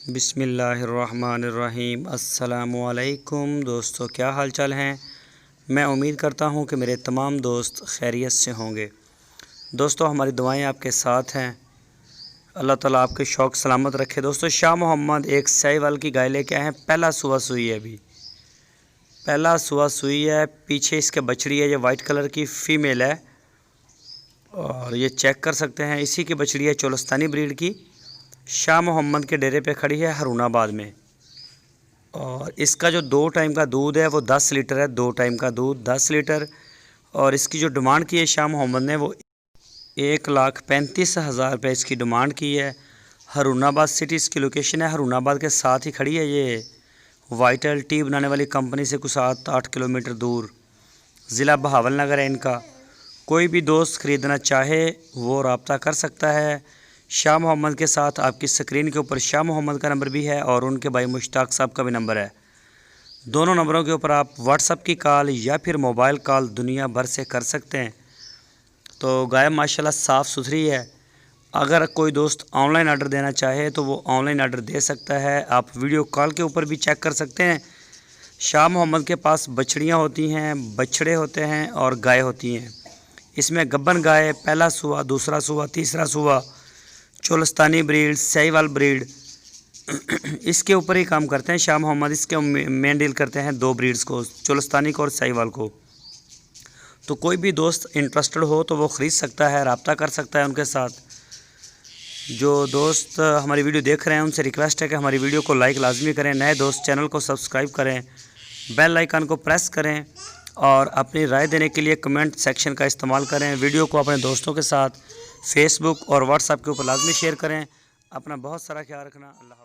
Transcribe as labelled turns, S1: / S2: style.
S1: बिस्मिल्लाहिर्रहमानिर्रहीम। अस्सलामुअलैकुम दोस्तों, क्या हाल चाल हैं। मैं उम्मीद करता हूं कि मेरे तमाम दोस्त खैरियत से होंगे। दोस्तों, हमारी दुआएं आपके साथ हैं। अल्लाह ताला आपके शौक़ सलामत रखे। दोस्तों, शाह मोहम्मद एक साहिवाल की गाय लेके आए हैं। पहला सुबह सुई है, अभी पहला सुबह सुई है। पीछे इसके बछड़ी है, ये वाइट कलर की फ़ीमेल है और ये चेक कर सकते हैं। इसी की बछड़ी है, चोलस्तानी ब्रीड की। शाह मोहम्मद के डेरे पे खड़ी है हरूनाबाद में। और इसका जो 2 टाइम का दूध है वो 10 लीटर है। 2 टाइम का दूध 10 लीटर। और इसकी जो डिमांड की है शाह मोहम्मद ने, वो 1,35,000 रुपये इसकी डिमांड की है। हरूनाबाद सिटी इसकी लोकेशन है। हरूनाबाद के साथ ही खड़ी है ये। वाइटल टी बनाने वाली कंपनी से कुछ 7-8 किलोमीटर दूर। ज़िला बहावल नगर है इनका। कोई भी दोस्त ख़रीदना चाहे वो रब्ता कर सकता है शाह मोहम्मद के साथ। आपकी स्क्रीन के ऊपर शाह मोहम्मद का नंबर भी है और उनके भाई मुश्ताक साहब का भी नंबर है। दोनों नंबरों के ऊपर आप व्हाट्सएप की कॉल या फिर मोबाइल कॉल दुनिया भर से कर सकते हैं। तो गाय माशाल्लाह साफ़ सुथरी है। अगर कोई दोस्त ऑनलाइन आर्डर देना चाहे तो वो ऑनलाइन आर्डर दे सकता है। आप वीडियो कॉल के ऊपर भी चेक कर सकते हैं। शाह मोहम्मद के पास बछड़ियाँ होती हैं, बछड़े होते हैं और गाय होती हैं। इसमें गब्बन गाय, पहला सुबह, दूसरा सुबह, तीसरा सुबह, चोलस्तानी ब्रीड, साहिवाल ब्रीड, इसके ऊपर ही काम करते हैं शाह मोहम्मद। इसके मेन डील करते हैं 2 ब्रीड्स को, चोलस्तानी को और साहिवाल को। तो कोई भी दोस्त इंटरेस्टेड हो तो वो ख़रीद सकता है, रब्ता कर सकता है उनके साथ। जो दोस्त हमारी वीडियो देख रहे हैं उनसे रिक्वेस्ट है कि हमारी वीडियो को लाइक लाजमी करें। नए दोस्त चैनल को सब्सक्राइब करें, बेल आइकन को प्रेस करें और अपनी राय देने के लिए कमेंट सेक्शन का इस्तेमाल करें। वीडियो को अपने दोस्तों के साथ फेसबुक और व्हाट्सएप के ऊपर लाजमी शेयर करें। अपना बहुत सारा ख्याल रखना। अल्लाह हाफ़िज़।